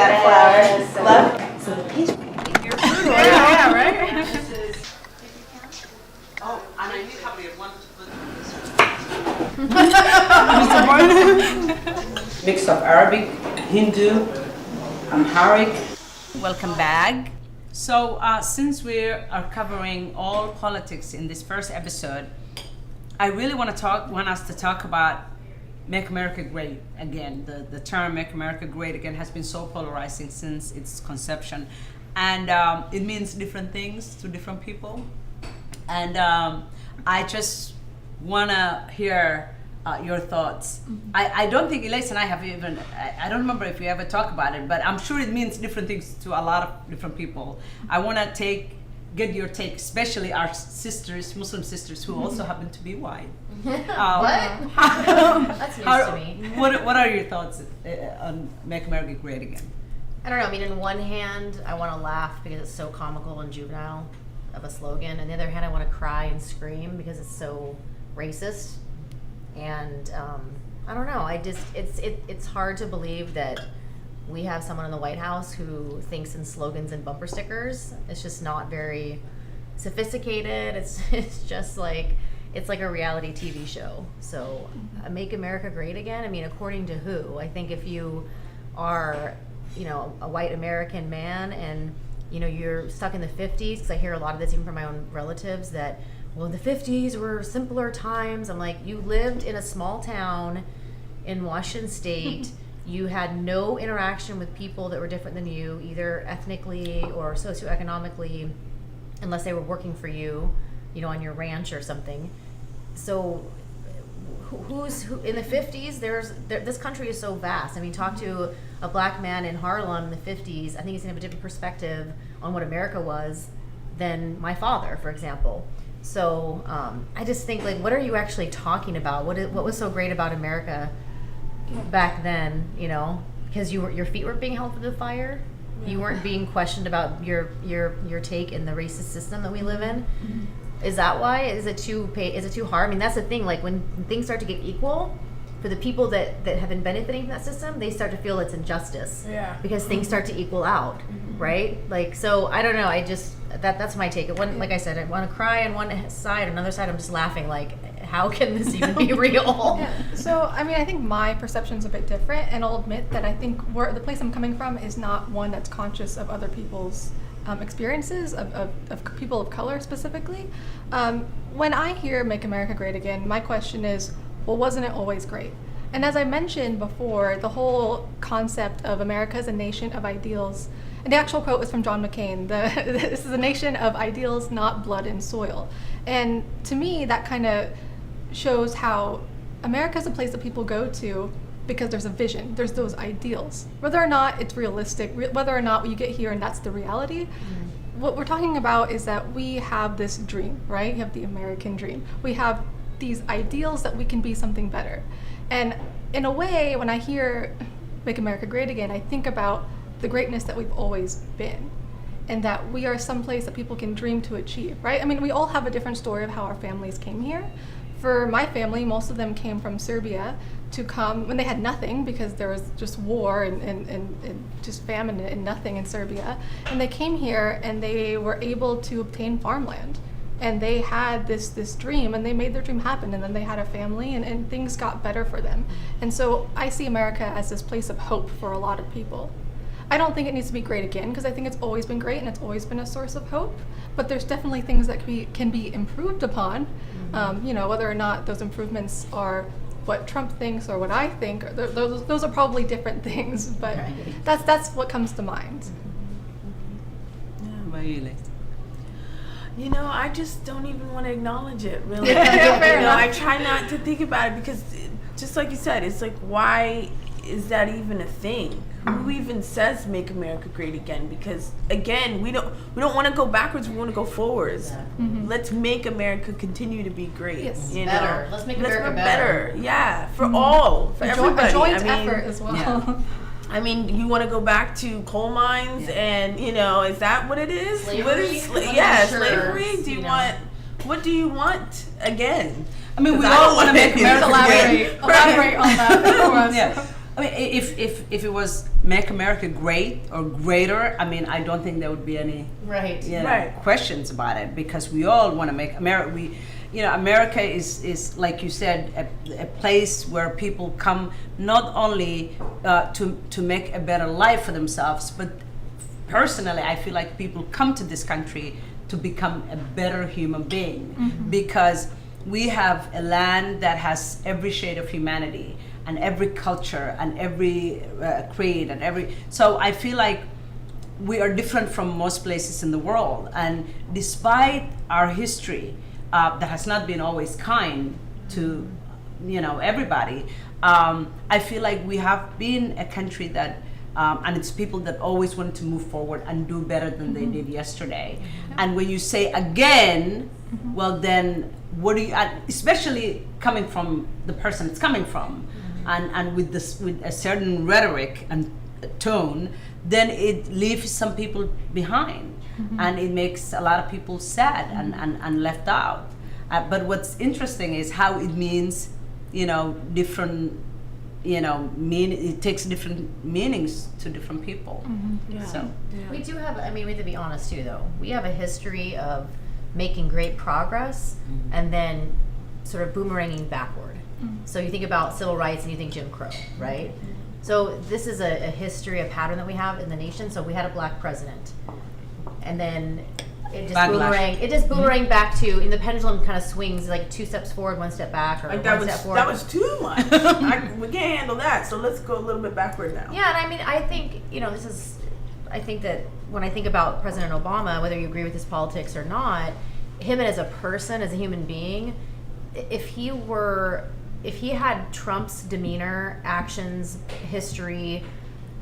have left. So the peach. Yeah, right? Oh, and I need probably one Mix of Arabic, Hindu, Amharic. Welcome back. So since we are covering all politics in this first episode, I really want us to talk about Make America Great Again. The term Make America Great Again has been so polarizing since its conception. And it means different things to different people. And I just want to hear your thoughts. I don't think Elise and I have even, I don't remember if we ever talked about it, but I'm sure it means different things to a lot of different people. I want to get your take, especially our sisters, Muslim sisters, who also happen to be white. What? That's news to me. What are your thoughts on Make America Great Again? I don't know. I mean, in one hand, I want to laugh because it's so comical and juvenile of a slogan. On the other hand, I want to cry and scream because it's so racist. And I don't know. It's hard to believe that we have someone in the White House who thinks in slogans and bumper stickers. It's just not very sophisticated. It's just like, it's like a reality TV show. So Make America Great Again? I mean, according to who? I think if you are, a white American man and, you're stuck in the 50s, because I hear a lot of this even from my own relatives that, well, the 50s were simpler times. I'm like, you lived in a small town in Washington State. You had no interaction with people that were different than you, either ethnically or socioeconomically, unless they were working for you, on your ranch or something. So who in the 50s, this country is so vast. I mean, talk to a black man in Harlem in the 50s, I think he's gonna have a different perspective on what America was than my father, for example. So I just think, like, what are you actually talking about? What was so great about America back then? Because your feet weren't being held to the fire. Yeah. You weren't being questioned about your take in the racist system that we live in. Mm-hmm. Is that why? Is it too hard? I mean, that's the thing. Like, when things start to get equal, for the people that have been benefiting from that system, they start to feel it's injustice. Yeah. Because things start to equal out, right? Like, so I don't know. I just that's my take. Like I said, I want to cry on one side, another side I'm just laughing. Like, how can this even be real? Yeah. So, I mean, I think my perception's a bit different, and I'll admit that I think the place I'm coming from is not one that's conscious of other people's experiences, of people of color specifically. When I hear Make America Great Again, my question is, well, wasn't it always great? And as I mentioned before, the whole concept of America as a nation of ideals, and the actual quote was from John McCain, this is a nation of ideals, not blood and soil. And to me, that kind of shows how America is a place that people go to because there's a vision, there's those ideals. Whether or not it's realistic, whether or not you get here and that's the reality, what we're talking about is that we have this dream, right? We have the American dream. We have these ideals that we can be something better. And in a way, when I hear Make America Great Again, I think about the greatness that we've always been, and that we are someplace that people can dream to achieve, right? I mean, we all have a different story of how our families came here. For my family, most of them came from Serbia to come when they had nothing, because there was just war and just famine and nothing in Serbia. And they came here and they were able to obtain farmland. And they had this dream, and they made their dream happen, and then they had a family, and things got better for them. And so I see America as this place of hope for a lot of people. I don't think it needs to be great again, because I think it's always been great and it's always been a source of hope, but there's definitely things that can be improved upon. Whether or not those improvements are what Trump thinks or what I think, those are probably different things, but that's what comes to mind. I just don't even want to acknowledge it, really. I try not to think about it, because just like you said, it's like, why is that even a thing? Who even says Make America Great Again? Because again, we don't want to go backwards, we want to go forwards. Yeah. Mm-hmm. Let's make America continue to be great. Yes, better. Let's make America better. Yeah, for all, for everybody. A joint effort as well. Yeah. I mean, you want to go back to coal mines and, is that what it is? Slavery? Slavery. Do you want, what do you want again? I mean, we all want to make America elaborate on that for us. Yeah. I mean, if it was Make America Great or Greater, I mean, I don't think there would be any Right. questions about it, because we all want to make America. America is like you said, a place where people come not only to make a better life for themselves, but personally, I feel like people come to this country to become a better human being, because we have a land that has every shade of humanity and every culture and every creed and so I feel like we are different from most places in the world, and despite our history that has not been always kind to everybody, I feel like we have been a country that and it's people that always want to move forward and do better than they did yesterday. And when you say again, well then what do you, especially coming from the person it's coming from, and with a certain rhetoric and tone, then it leaves some people behind, and it makes a lot of people sad and left out. But what's interesting is how it means, different, it takes different meanings to different people. So We do have, I mean, we have to be honest too, though. We have a history of making great progress and then sort of boomeranging backward. So you think about civil rights and you think Jim Crow, right? So this is a history, a pattern that we have in the nation. So we had a black president, and then it just boomeranged back to, and the pendulum kind of swings like 2 steps forward, 1 step back, or Like one step forward. that was too much. We can't handle that. So let's go a little bit backward now. Yeah, and I mean, I think, I think that when I think about President Obama, whether you agree with his politics or not, him as a person, as a human being, if he had Trump's demeanor, actions, history,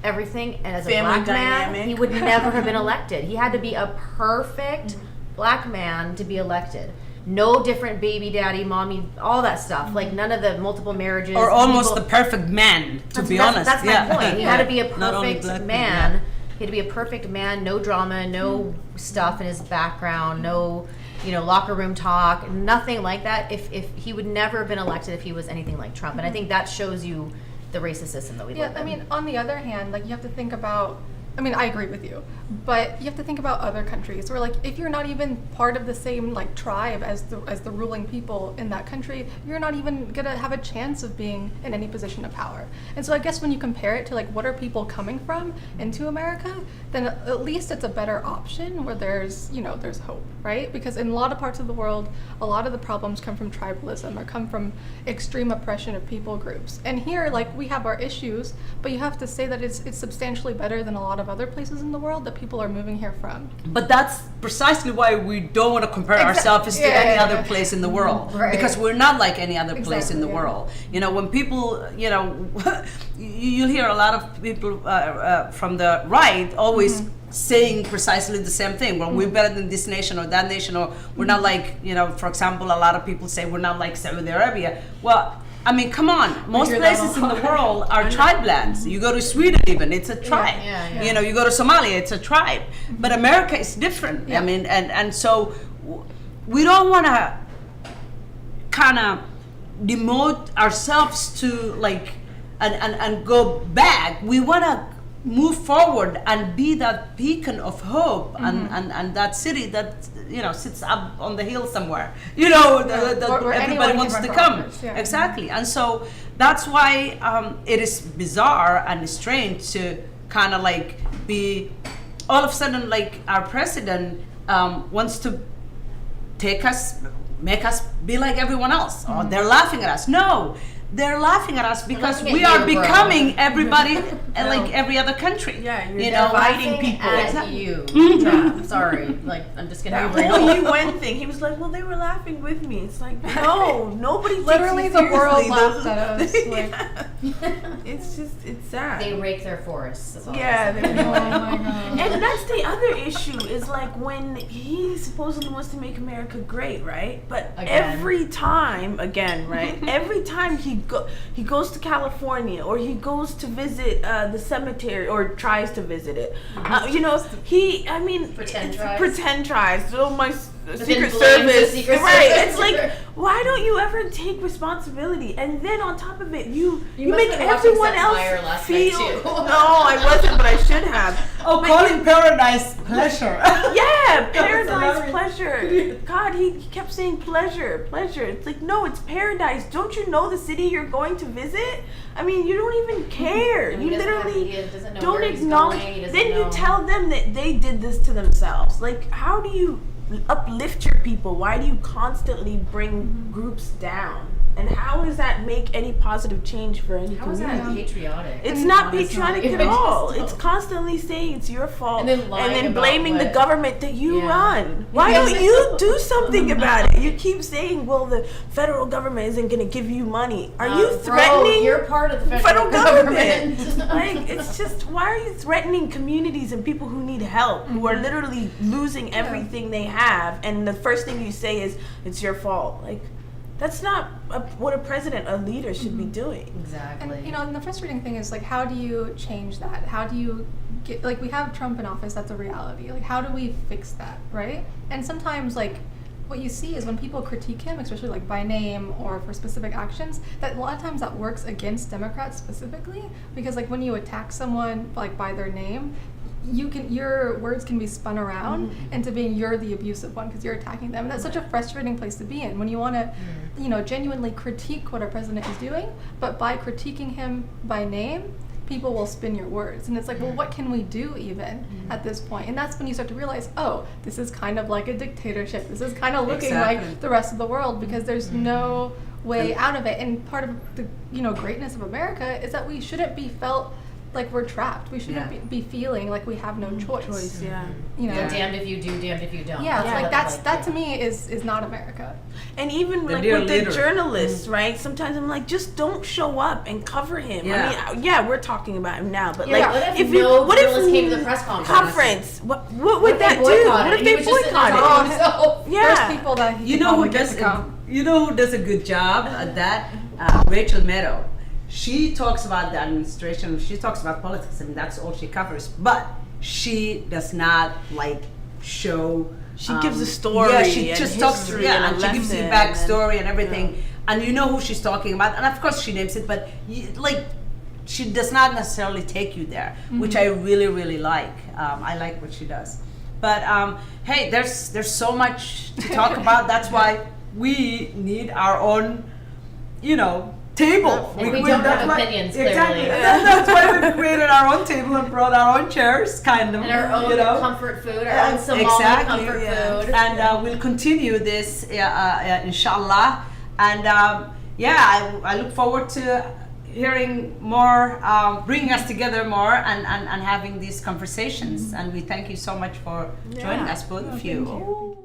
everything, and as a Family black man, dynamic. he would never have been elected. He had to be a perfect black man to be elected. No different baby daddy, mommy, all that stuff. Like none of the multiple marriages. or almost the perfect man, to be honest. That's my point. He had to be a Not only perfect black man. people, He had to be a perfect man, no drama, no stuff in his background, no, locker room talk, nothing like that. If he would never have been elected if he was anything like Trump. And I think that shows you the racist system that we live in. I mean, on the other hand, like you have to think about, I mean, I agree with you, but you have to think about other countries where, like, if you're not even part of the same like tribe as the ruling people in that country, you're not even gonna have a chance of being in any position of power. And so I guess when you compare it to like what are people coming from into America, then at least it's a better option where there's hope, right? Because in a lot of parts of the world, a lot of the problems come from tribalism or come from extreme oppression of people groups. And here, like, we have our issues, but you have to say that it's substantially better than a lot of other places in the world that people are moving here from. But that's precisely why we don't want to compare ourselves to any other place in the world, Right. because we're not like any other place in the Exactly, world. When people, you'll hear a lot of people from the right always saying precisely the same thing. Well, we're better than this nation or that nation, or we're not like, for example, a lot of people say we're not like Saudi Arabia. Well, I mean, come on. Most hear that places a in the lot. world are tribe lands. You go to Sweden even, it's a tribe. yeah. You go to Somalia, it's a tribe. But America is different. Yeah. I mean, and so we don't want to kind of demote ourselves to like, and go back. We want to move forward and be that beacon of hope and that city that sits up on the hill somewhere, that Where everybody anyone wants can to run for come. office, yeah. Exactly. And so that's why it is bizarre and strange to kind of like be all of a sudden like our president wants to make us be like everyone else. Oh, they're laughing at us. No, they're laughing at us because laughing at we are you, bro. becoming everybody like every other country. Yeah, you're Dividing dividing people. at you. Yeah, sorry. Like, I'm just gonna That be whole real. UN thing, he was like, well, they were laughing with me. It's like, no, nobody takes Literally you the world seriously. laughed at us, like- It's sad. They rake their forests. That's all Yeah, I'm they saying. Oh my god. and that's the other issue is like when he supposedly wants to make America great, right? But Again. every time, right? Every time he goes to California or he goes to visit the cemetery or tries to visit it, he Pretend tries. Pretend tries. Oh, my Secret blames the Service. Secret Right. Service. It's like, why don't you ever take responsibility? And then on top of it, you must make have been watching everyone Seth else Meyers last feel. night, too. No, I wasn't, but I should have. Oh, calling paradise pleasure. Yeah, paradise, pleasure. God, he kept saying pleasure, pleasure. It's like, no, it's paradise. Don't you know the city you're going to visit? I mean, you don't even care. And You he doesn't literally he doesn't know don't where he's acknowledge. going, he doesn't Then you know. tell them that they did this to themselves. Like, how do you uplift your people? Why do you constantly bring groups down? And how does that make any positive change for any How is community? that patriotic? It's not Honestly. patriotic I at just all. don't. It's constantly saying it's your fault And then lying about blaming the what- government that you Yeah. run. Why Because- don't you do something about it? You keep saying, well, the federal government isn't going to give you money. Are you Bro, threatening you're part of the federal government? government. Like, it's just, why are you threatening communities and people who need help, who are literally losing everything they have, and the first thing you say is, it's your fault? Like, that's not what a president, a leader should be doing. Exactly. And and the frustrating thing is like, how do you change that? How do you get, like, we have Trump in office, that's a reality. Like, how do we fix that, right? And sometimes, like, what you see is when people critique him, especially like by name or for specific actions, that a lot of times that works against Democrats specifically, because like when you attack someone like by their name, your words can be spun around into being you're the abusive one because you're attacking them. And that's such a frustrating place to be in when you want to, genuinely critique what our president is doing, but by critiquing him by name, people will spin your words. And it's like, well, what can we do even at this point? And that's when you start to realize, oh, this is kind of like a dictatorship. This is kind of looking Exactly. like the rest of the world because there's no way out of it. And part of the greatness of America is that we shouldn't be felt like we're trapped. We shouldn't be feeling like we have no choice. Yeah. Damned if you do, damned if you don't. Yeah, That's like what that to me is not America. And even The like dear with leader. the journalists, right? Sometimes I'm like, just don't show up and cover him. Yeah. I mean, we're talking about him now, but Yeah, like, what if no journalists came to the press conference? What would that do? boycotted? What if He they was just sitting there boycott talking it? to himself. There's Yeah. people that he You could know who probably get does to come. who does a good job at that? Rachel Maddow. She talks about the administration. She talks about politics, and that's all she covers. But she does not like show. She gives a story Yeah, she and just talks. history Yeah, and and a she gives you the lesson backstory and everything, and you know who she's talking about. And of course, she names it, but she does not necessarily take you there, which I really, really like. I like what she does. But hey, there's so much to talk about. That's why we need our own, table. And we don't have opinions, clearly. Exactly. That's why we created our own table and brought our own chairs, kind of. And our own comfort food, our own Somali Exactly. comfort food. And we'll continue this, inshallah. And I look forward to hearing more, bringing us together more, and having these conversations. And we thank you so much for joining us, both of you. Thank you.